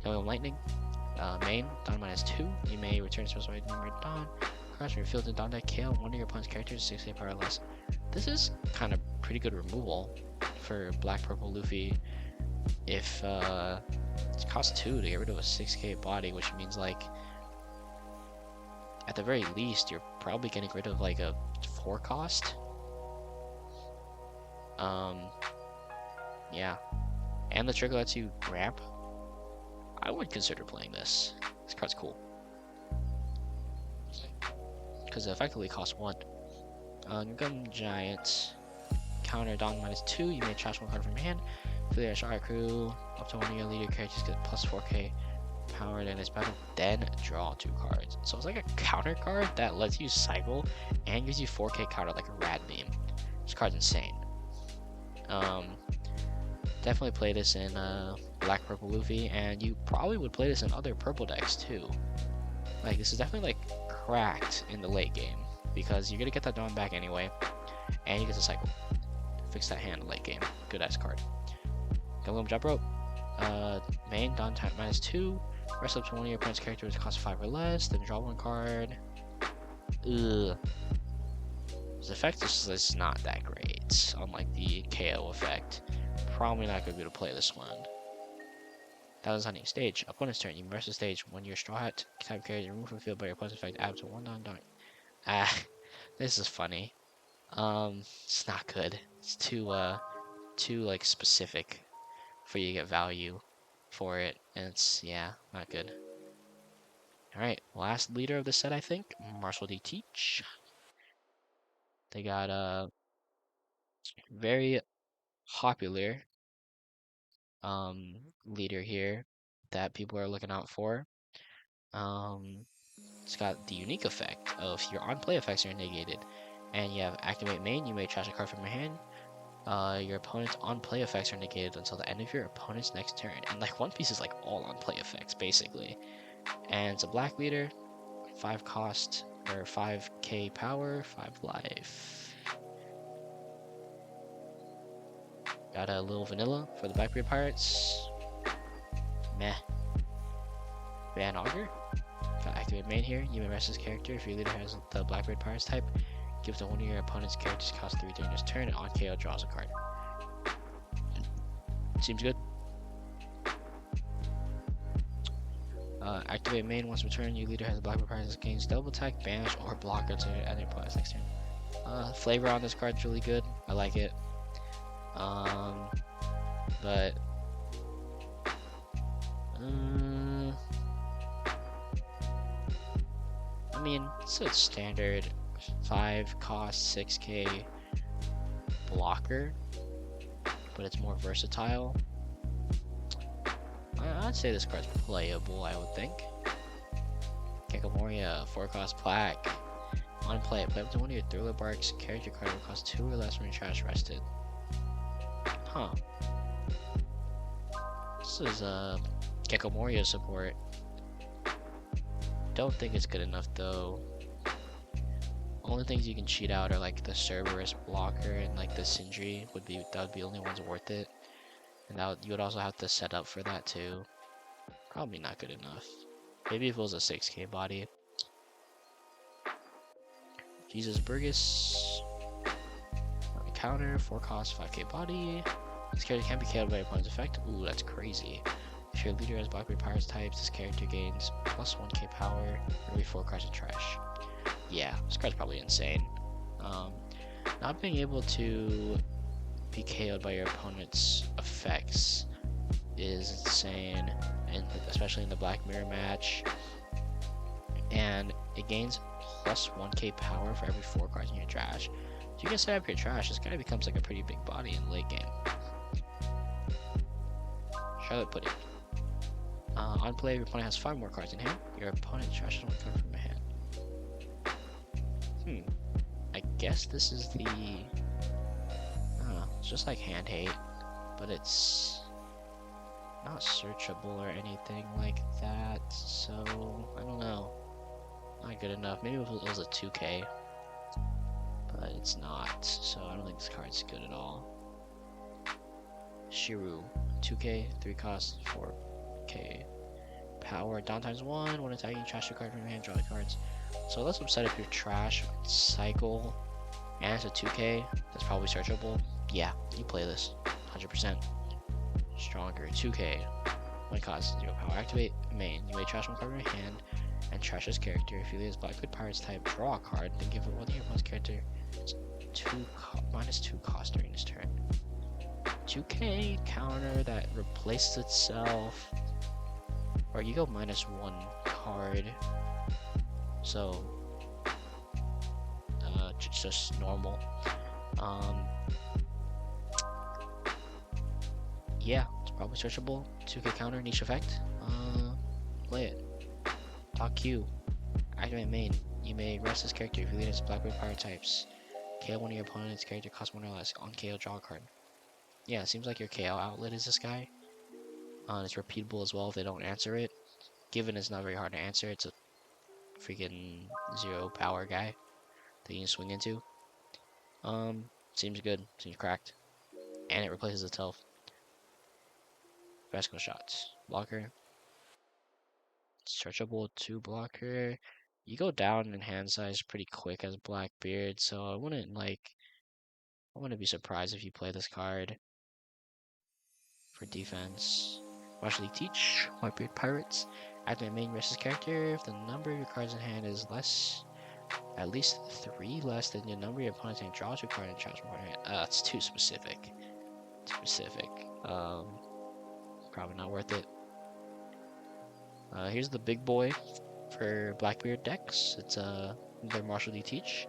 Going Lightning, main, Dawn -2. You may return specified number Dawn cards from your field to Dawn deck. KO one of your opponent's characters 6k power less. This is kind of pretty good removal for black purple Luffy. If it costs 2 to get rid of a 6k body, which means like at the very least you're probably getting rid of like a 4 cost. Yeah, and the trigger lets you ramp. I would consider playing this. This card's cool because it effectively costs 1. Gun Giant, counter Dawn -2. You may trash 1 card from your hand. For your Shire crew, up to 1 of your leader characters get plus 4k power in its battle, then draw 2 cards. So it's like a counter card that lets you cycle and gives you 4k counter like a rad beam. This card's insane. Definitely play this in black purple Luffy, and you probably would play this in other purple decks too. Like this is definitely like cracked in the late game because you're gonna get that Dawn back anyway, and you get to cycle. Fix that hand in the late game. Good ass card. Gum Jump Rope. Main Dawn type -2. Rest up to 1 of your opponent's characters cost 5 or less. Then draw 1 card. Ugh. This effect is not that great, unlike the KO effect. Probably not going to be able to play this one. That was hunting stage. Opponent's turn. You immerse the stage. When your straw hat type carries removed from the field by your opponent's effect, add to 1 Dawn. This is funny. It's not good. It's too like specific for you to get value for it, and it's not good. All right, last leader of the set, I think, Marshall D. Teach. They got a very popular leader here that people are looking out for. It's got the unique effect of your on-play effects are negated, and you have activate main. You may trash a card from your hand. Your opponent's on-play effects are negated until the end of your opponent's next turn. And like One Piece is like all on-play effects basically. And it's a black leader, 5 cost or 5k power, 5 life. Got a little vanilla for the Blackbeard Pirates. Meh. Van Augur. Got activate main here. You may rest this character if your leader has the Blackbeard Pirates type. Give to 1 of your opponent's characters cost 3 during his turn, and on KO draws a card. Seems good. Activate main once returned. Your leader has a Blackbeard Pirates gains double attack, banish, or blocker to at your opponent's next turn. Flavor on this card is really good. I like it. But I mean, it's a standard 5 cost 6k blocker, but it's more versatile. I'd say this card's playable, I would think. Kekamoria, 4 cost plaque. Unplay it. Play up to one of your Thriller Barks. Character card will cost 2 or less when your trash rested. Huh. This is Kekamoria support. Don't think it's good enough though. Only things you can cheat out are like the Cerberus blocker and like the Sindri that would be the only ones worth it. And you would also have to set up for that too. Probably not good enough. Maybe if it was a 6k body. Jesus Burgess. Counter, 4 cost, 5k body. This character can't be KO'd by your opponent's effect. Ooh, that's crazy. If your leader has Blackbeard Pirates types, this character gains plus 1k power for every 4 cards of trash. Yeah, this card's probably insane. Not being able to be KO'd by your opponent's effects is insane, and especially in the Black Mirror match. And it gains plus 1k power for every 4 cards in your trash. So you can set up your trash. This guy becomes like a pretty big body in late game. Charlotte Pudding. On play, your opponent has 5 more cards in hand. Your opponent trashes 1 card from your hand. I guess this is the... I don't know, it's just like hand hate, but it's not searchable or anything like that, so I don't know. Not good enough. Maybe if it was a 2k, but it's not, so I don't think this card's good at all. Shiru, 2k, 3 cost, 4k power, down times 1, when attacking, trash 2 cards from your hand, draw the cards. So let's set up your trash cycle, and it's a 2k, that's probably searchable. Yeah, you play this, 100%. Stronger, 2k, 1 cost, 0 power, activate main, you may trash 1 card from your hand, and trash this character. If you leave this Blackbeard Pirates type, draw a card, then give it one of your opponent's character minus 2 cost during this turn. 2k counter that replaces itself, or you go minus 1 card, so just normal. Yeah, it's probably searchable. 2k counter, niche effect. Play it. Talk Q. Activate main. You may rest this character if you lead its Blackbeard Pirate types. KO one of your opponent's character costs 1 or less. On KO, draw a card. Yeah, it seems like your KO outlet is this guy. It's repeatable as well if they don't answer it. Given it's not very hard to answer, it's a freaking 0 power guy that you can swing into. Seems good. Seems cracked. And it replaces itself. Vasco shots. Blocker. Searchable 2 blocker. You go down in hand size pretty quick as Blackbeard, so I wouldn't be surprised if you play this card for defense. Watch League Teach, Blackbeard Pirates. Activate main versus character. If the number of your cards in hand is at least 3 less than the number of your opponents, and draw 2 cards and trash 1 hand. It's too specific. Probably not worth it. Here's the big boy for Blackbeard decks. It's their Marshall D Teach.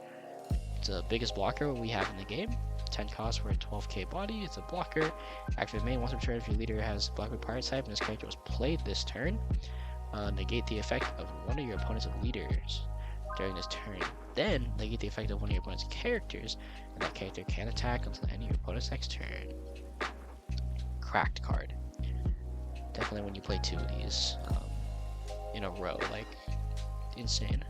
It's the biggest blocker we have in the game. 10 cost for a 12k body. It's a blocker. Activate main once per turn if your leader has Blackbeard Pirate type and this character was played this turn. Negate the effect of one of your opponent's leaders during this turn. Then negate the effect of one of your opponent's characters, and that character can attack until the end of your opponent's next turn. Cracked card. Definitely when you play 2 of these in a row, like insane.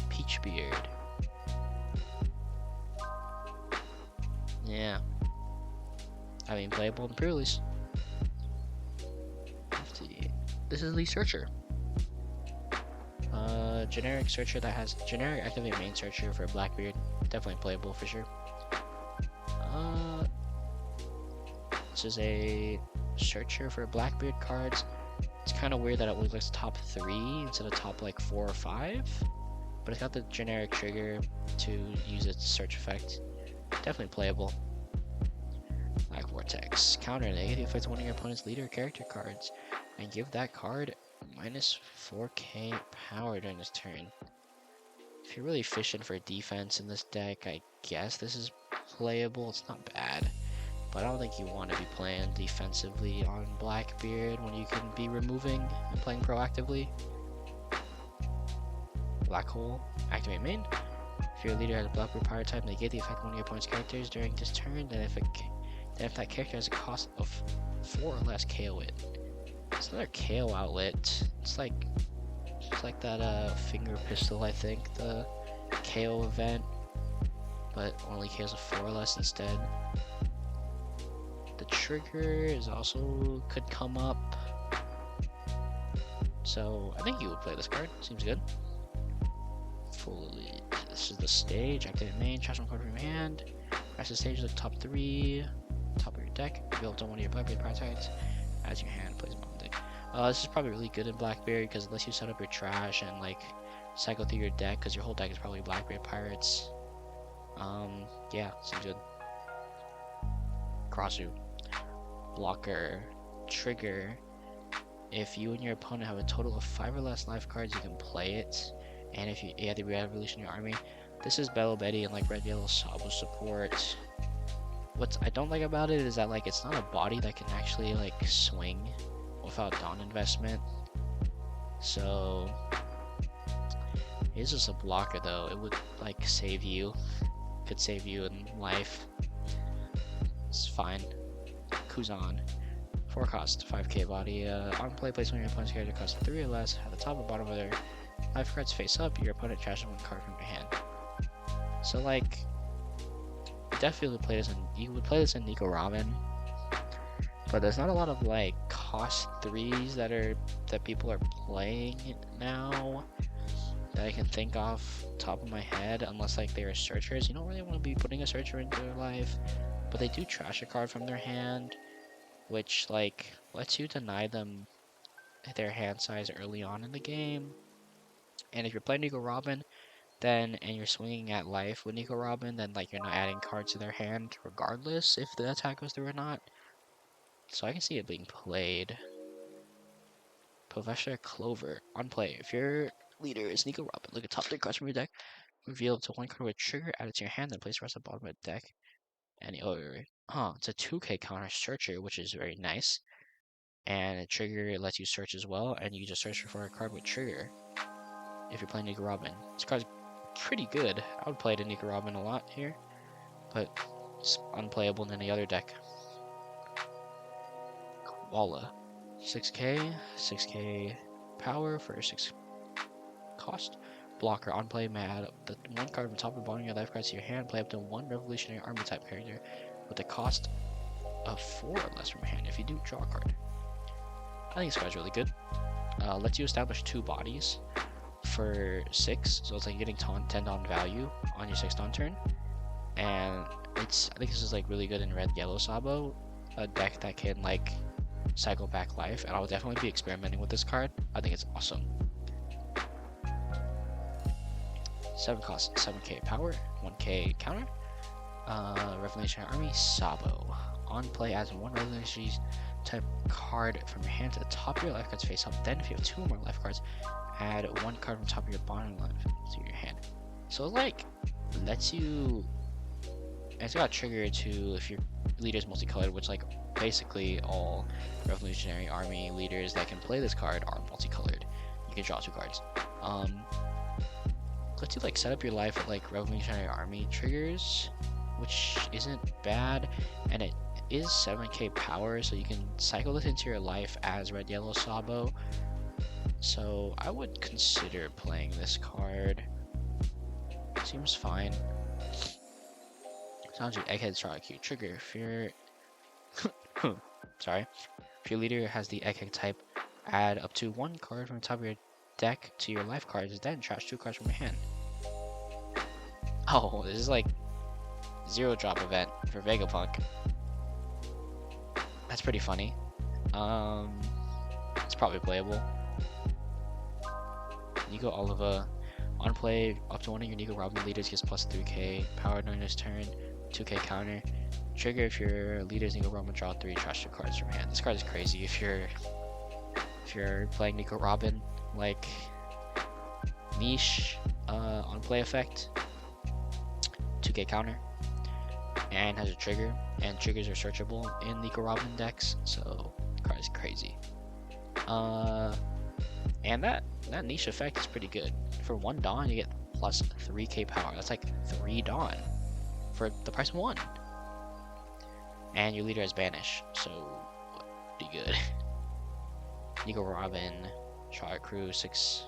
Peachbeard. Yeah. I mean, playable in pre-release. This is the Searcher. Generic Searcher that has generic activate main Searcher for Blackbeard. Definitely playable for sure. This is a searcher for Blackbeard cards. It's kind of weird that it only looks top 3 instead of top like 4 or 5. But it's got the generic trigger to use its search effect. Definitely playable. Black Vortex. Counter negative affects one of your opponent's leader character cards. And give that card minus 4k power during this turn. If you're really fishing for defense in this deck, I guess this is playable. It's not bad. But I don't think you want to be playing defensively on Blackbeard when you can be removing and playing proactively. Black Hole. Activate main. If your leader has a Blackbeard power type, negate the effect of one of your opponent's characters during this turn. Then if that character has a cost of 4 or less, KO it. It's another KO outlet. It's like that finger pistol, I think, the KO event, but only KOs of 4 or less instead. The trigger is also could come up, so I think you would play this card. Seems good. Fully. This is the stage. Activate main. Trash one card from your hand. Rest of the stage. Look top 3, top of your deck. Build on one of your Blackbeard power types. As your hand plays on the deck. This is probably really good in Blackbeard because it lets you set up your trash and like cycle through your deck because your whole deck is probably Blackbeard pirates. Yeah, seems good. Crossu. Blocker. Trigger. If you and your opponent have a total of 5 or less life cards, you can play it. And if you add the Revolutionary Army, this is Bello Betty and like Red Yellow Sabo support. What I don't like about it is that like it's not a body that can actually like swing without Dawn investment. So it's just a blocker though. It would like save you. Could save you in life. It's fine. Kuzan. 4 cost, 5k body. On play, place one of your opponent's character costs 3 or less. At the top or bottom of their life cards face up, your opponent trashes 1 card from your hand. So like definitely play this in you would play this in Nico Ramen. But there's not a lot of like cost 3s that people are playing now that I can think off top of my head, unless like they are searchers. You don't really want to be putting a searcher into their life, but they do trash a card from their hand, which like lets you deny them their hand size early on in the game. And if you're playing Nico Robin, and you're swinging at life with Nico Robin, then like you're not adding cards to their hand regardless if the attack goes through or not. So I can see it being played. Professor Clover. On play, if your leader is Nico Robin, look at top 3 cards from your deck, reveal up to 1 card with a trigger, add it to your hand, then place the rest at the bottom of the deck. And it's a 2k counter searcher, which is very nice. And a trigger lets you search as well, and you just search for a card with trigger if you're playing Nico Robin. This card's pretty good. I would play it in Nico Robin a lot here, but it's unplayable in any other deck. Koala. 6k power for 6 cost. Blocker. On play, may add the 1 card from top or bottom of your life cards to your hand. Play up to 1 Revolutionary Army type character with a cost of 4 or less from your hand. If you do, draw a card. I think this card's really good. Lets you establish 2 bodies for 6, so it's like getting 10 Dawn value on your 6 Dawn turn. And I think this is like really good in Red Yellow Sabo, a deck that can like cycle back life, and I'll definitely be experimenting with this card. I think it's awesome. 7 cost, 7k power, 1k counter. Revolutionary Army Sabo. On play, adds 1 Revolutionary type card from your hand to the top of your life cards face up. Then if you have 2 more life cards, add 1 card from top of your bottom life to your hand. So like lets you, and it's got a trigger to if your leader is multicolored, which like basically all Revolutionary Army leaders that can play this card are multicolored. You can draw 2 cards. Lets you like set up your life with like Revolutionary Army triggers, which isn't bad, and it is 7k power, so you can cycle this into your life as Red Yellow Sabo. So I would consider playing this card. Seems fine. Sounds like Egghead's trying to trigger. If your if your leader has the Egghead type, add up to 1 card from the top of your deck to your life cards, then trash 2 cards from your hand. Oh, this is like 0 drop event for Vegapunk. That's pretty funny. It's probably playable. Nico Oliva. On play, up to one of your Nico Robin leaders gets plus 3k. Power during his turn, 2k counter. Trigger if your leader's Nico Robin, draw 3 trash 2 cards from hand. This card is crazy if you're playing Nico Robin. Like, niche on play effect, 2k counter, and has a trigger, and triggers are searchable in Nico Robin decks, so the card is crazy. And that niche effect is pretty good. For 1 Dawn, you get plus 3k power. That's like 3 Dawn for the price of 1. And your leader has Banish, so pretty good. Nico Robin, Shot Crew, 6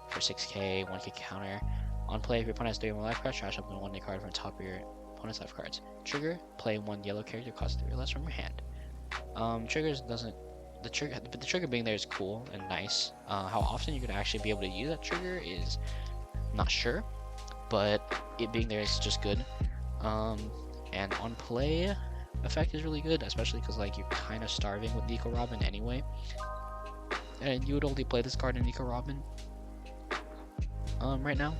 for 6k, 1k counter. On play, if your opponent has 3 or more life cards, trash up 1 card from the top of your opponent's life cards. Trigger, play 1 yellow character, cost 3 or less from your hand. Triggers doesn't. The trigger being there is cool and nice. How often you're gonna actually be able to use that trigger is not sure, but it being there is just good. And on play effect is really good, especially because like you're kind of starving with Nico Robin anyway, and you would only play this card in Nico Robin right now.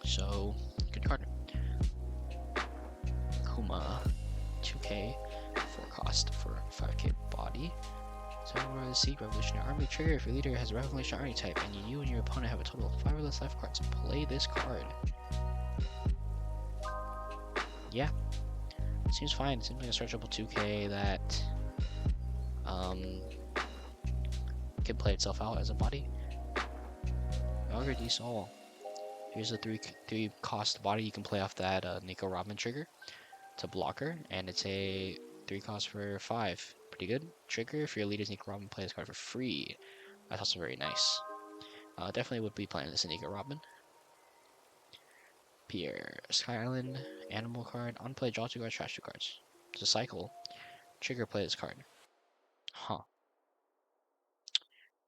So good card. Kuma, 2k. 4 cost for 5k body. So we're the Seek Revolutionary Army. Trigger if your leader has a Revolutionary Army type and you and your opponent have a total of 5 or less life cards, play this card. Yeah, seems fine. Seems like a searchable 2k that can play itself out as a body. Augur D Soul. Here's a 3 cost body you can play off that Nico Robin trigger. It's a blocker and it's a 3 cost for 5. Pretty good. Trigger if your leader's Nico Robin, play this card for free. That's also very nice. Definitely would be playing this in Nico Robin. Pierre, Sky Island, animal card. On play, draw 2 cards, trash 2 cards. It's a cycle. Trigger, play this card. Huh.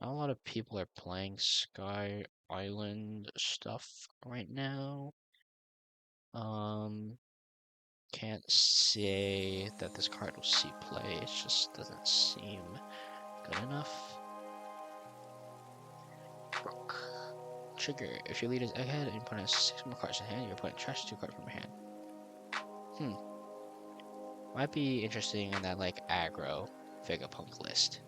Not a lot of people are playing Sky Island stuff right now. Can't say that this card will see play. It just doesn't seem good enough. Rook. Trigger. If your leader's ahead and your opponent has 6 more cards in hand, your opponent trashes 2 cards from your hand. Might be interesting in that like aggro Vegapunk list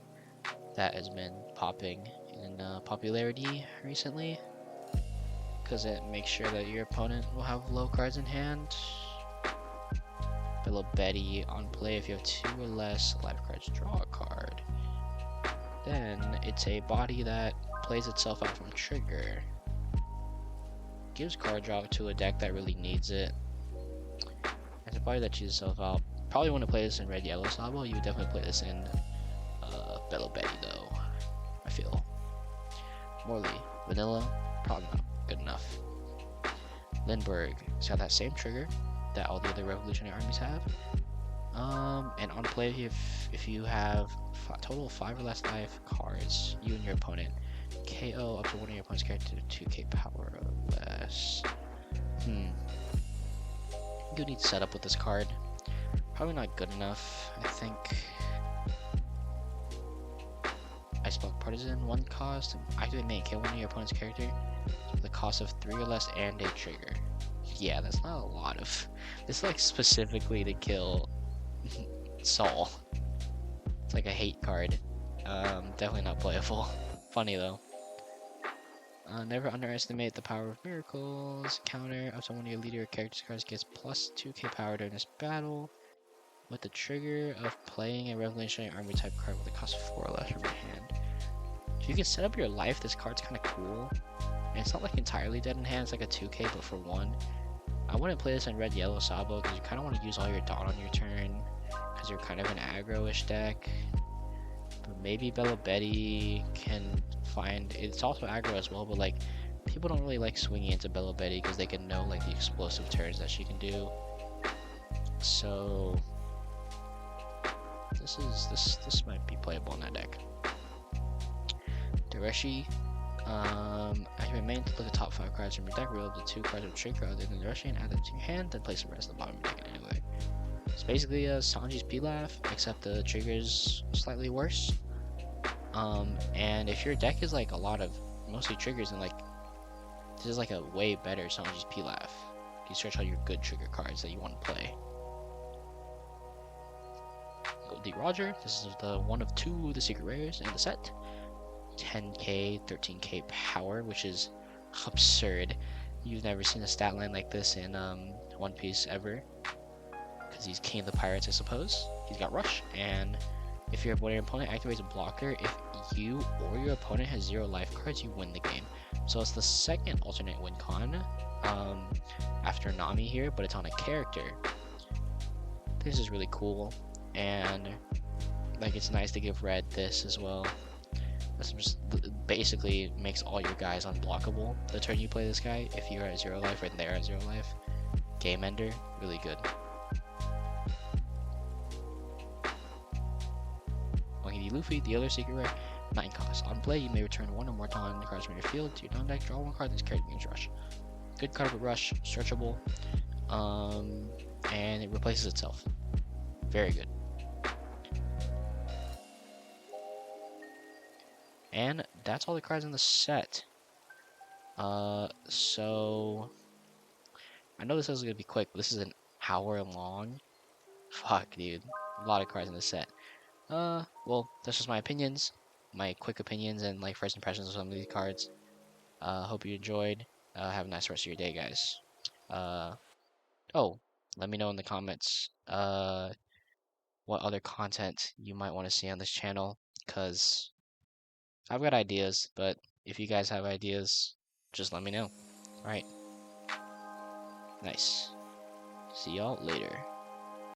that has been popping in popularity recently, because it makes sure that your opponent will have low cards in hand. Below Betty, on play if you have 2 or less life cards, draw a card. Then it's a body that plays itself out from trigger. Gives card draw to a deck that really needs it. It's a body that cheats itself out. Probably want to play this in red yellow Sabo. You would definitely play this in Bello Betty though, I feel. Morley, vanilla, probably not good enough. Lindbergh, it's got that same trigger that all the other Revolutionary Armies have. And on play, if you have total of 5 or less life cards, you and your opponent KO up to one of your opponent's character to 2k power or less. You need setup with this card. Probably not good enough. I think Iceblock Partisan, 1 cost, activate main kill one of your opponent's character with the cost of 3 or less and a trigger. Yeah, that's not a lot of. This is like specifically to kill Soul. It's like a hate card. Definitely not playable. Funny though. Never underestimate the power of miracles. Counter up to one of your leader character's cards gets plus 2k power during this battle, with the trigger of playing a Revolutionary Army type card with a cost of 4 or less from your hand. So you can set up your life. This card's kind of cool. And it's not like entirely dead in hand. It's like a 2k but for 1. I wouldn't play this in red yellow Sabo because you kind of want to use all your Dawn on your turn because you're kind of an aggro-ish deck. But maybe Bella Betty can find. It's also aggro as well, but like people don't really like swinging into Bella Betty because they can know like the explosive turns that she can do. So this might be playable in that deck. Dereshi. Activate main to look at the top 5 cards from your deck, reveal up to 2 cards of trigger other than Dereshi and add them to your hand, then place the rest of the bottom of your deck anyway. It's basically a Sanji's Pilaf, except the trigger's slightly worse. And if your deck is like a lot of mostly triggers, and like this is like a way better Sanji's Pilaf. You search all your good trigger cards that you want to play. Goldie Roger, this is the one of two of the secret rares in the set. 10k, 13k power, which is absurd. You've never seen a stat line like this in One Piece ever. Because he's king of the pirates, I suppose. He's got rush, and if your opponent activates a blocker, if you or your opponent has 0 life cards, you win the game. So it's the second alternate win con after Nami here, but it's on a character. This is really cool, and like it's nice to give red this as well. This just basically makes all your guys unblockable the turn you play this guy. If you're at 0 life or they're at 0 life, game ender, really good. Monkey D. Luffy, the other secret rare, 9 cost. On play, you may return 1 or more Tauntaun cards from your field to your non deck, draw 1 card, this character gains rush. Good card with rush, searchable, and it replaces itself. Very good. And that's all the cards in the set. So I know this is gonna be quick, but this is an hour long. Fuck, dude. A lot of cards in the set. Well, that's just my opinions. My quick opinions and like first impressions of some of these cards. Hope you enjoyed. Have a nice rest of your day, guys. Oh, let me know in the comments what other content you might want to see on this channel, because I've got ideas, but if you guys have ideas, just let me know. Alright. Nice. See y'all later.